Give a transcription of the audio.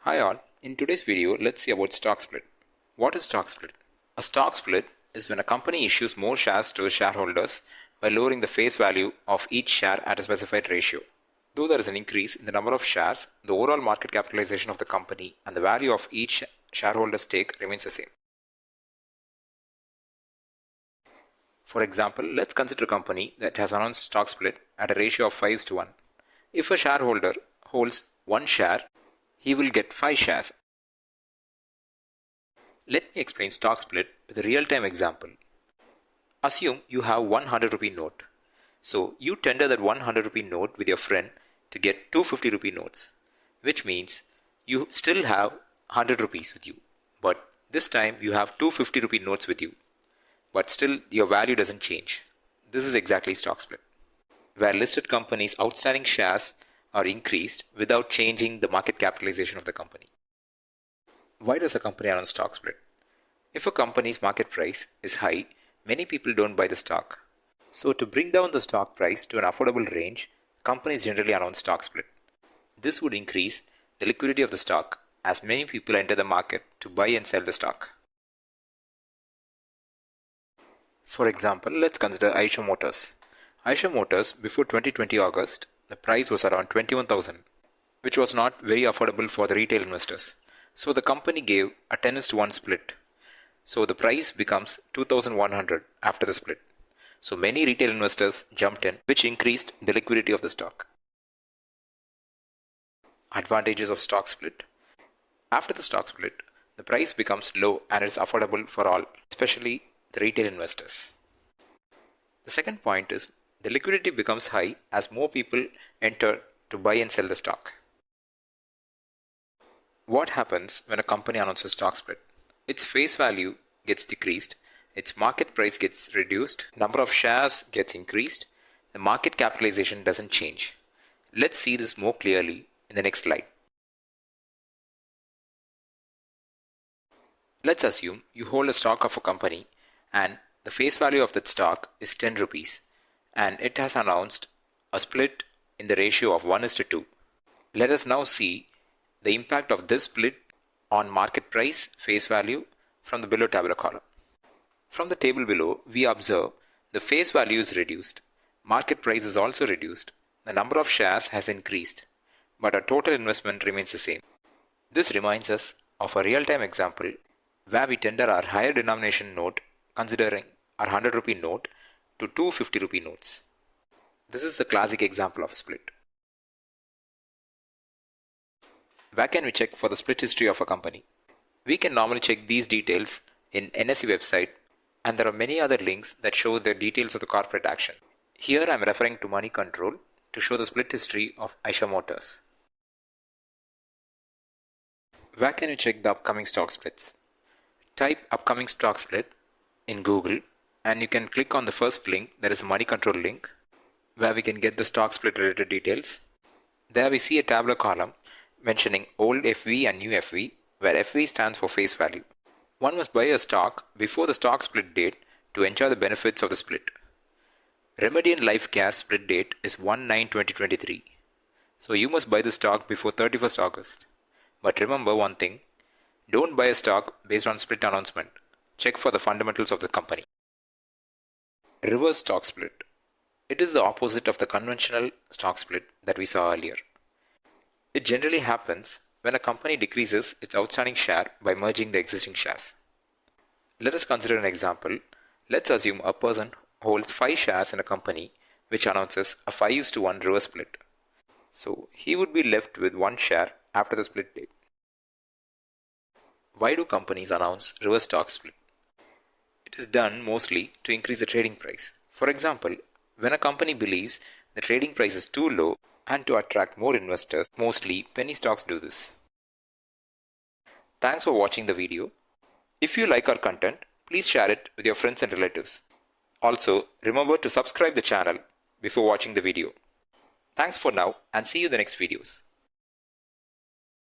Hi all, in today's video let's see about stock split. What is stock split? A stock split is when a company issues more shares to shareholders by lowering the face value of each share at a specified ratio. Though there is an increase in the number of shares, the overall market capitalization of the company and the value of each shareholder's stake remains the same. For example, let's consider a company that has announced stock split at a ratio of 5:1. If a shareholder holds 1 share, he will get 5 shares. Let me explain stock split with a real-time example. Assume you have 100 rupee note. So you tender that 100 rupee note with your friend to get 250 rupee notes, which means you still have 100 rupees with you. But this time you have 250 rupee notes with you. But still your value doesn't change. This is exactly stock split, where listed companies' outstanding shares are increased without changing the market capitalization of the company. Why does a company announce stock split? If a company's market price is high, many people don't buy the stock. So to bring down the stock price to an affordable range, companies generally announce stock split. This would increase the liquidity of the stock as many people enter the market to buy and sell the stock. For example, let's consider Eicher Motors. Eicher Motors, before 2020 August, the price was around 21,000, which was not very affordable for the retail investors. So the company gave a 10:1 split. So the price becomes 2,100 after the split. So many retail investors jumped in, which increased the liquidity of the stock. Advantages of stock split. After the stock split, the price becomes low and it's affordable for all, especially the retail investors. The second point is the liquidity becomes high as more people enter to buy and sell the stock. What happens when a company announces stock split? Its face value gets decreased, its market price gets reduced, number of shares gets increased, the market capitalization doesn't change. Let's see this more clearly in the next slide. Let's assume you hold a stock of a company and the face value of that stock is 10 rupees and it has announced a split in the ratio of 1:2. Let us now see the impact of this split on market price, face value from the below tabular column. From the table below, we observe the face value is reduced, market price is also reduced, the number of shares has increased, but our total investment remains the same. This reminds us of a real-time example where we tender our higher denomination note, considering our 100 rupee note, to 250 rupee notes. This is the classic example of split. Where can we check for the split history of a company? We can normally check these details in NSE website, and there are many other links that show the details of the corporate action. Here I am referring to Money Control to show the split history of Eicher Motors. Where can you check the upcoming stock splits? Type upcoming stock split in Google and you can click on the first link, that is a Money Control link, where we can get the stock split related details. There we see a tabular column mentioning old FV and new FV, where FV stands for face value. One must buy a stock before the stock split date to enjoy the benefits of the split. Remedian Life Care split date is 1/9/2023. So you must buy the stock before 31st August. But remember one thing, don't buy a stock based on split announcement. Check for the fundamentals of the company. Reverse stock split. It is the opposite of the conventional stock split that we saw earlier. It generally happens when a company decreases its outstanding share by merging the existing shares. Let us consider an example. Let's assume a person holds 5 shares in a company which announces a 5:1 reverse split. So he would be left with 1 share after the split date. Why do companies announce reverse stock split? It is done mostly to increase the trading price. For example, when a company believes the trading price is too low and to attract more investors, mostly penny stocks do this. Thanks for watching the video. If you like our content, please share it with your friends and relatives. Also, remember to subscribe the channel before watching the video. Thanks for now and see you in the next videos.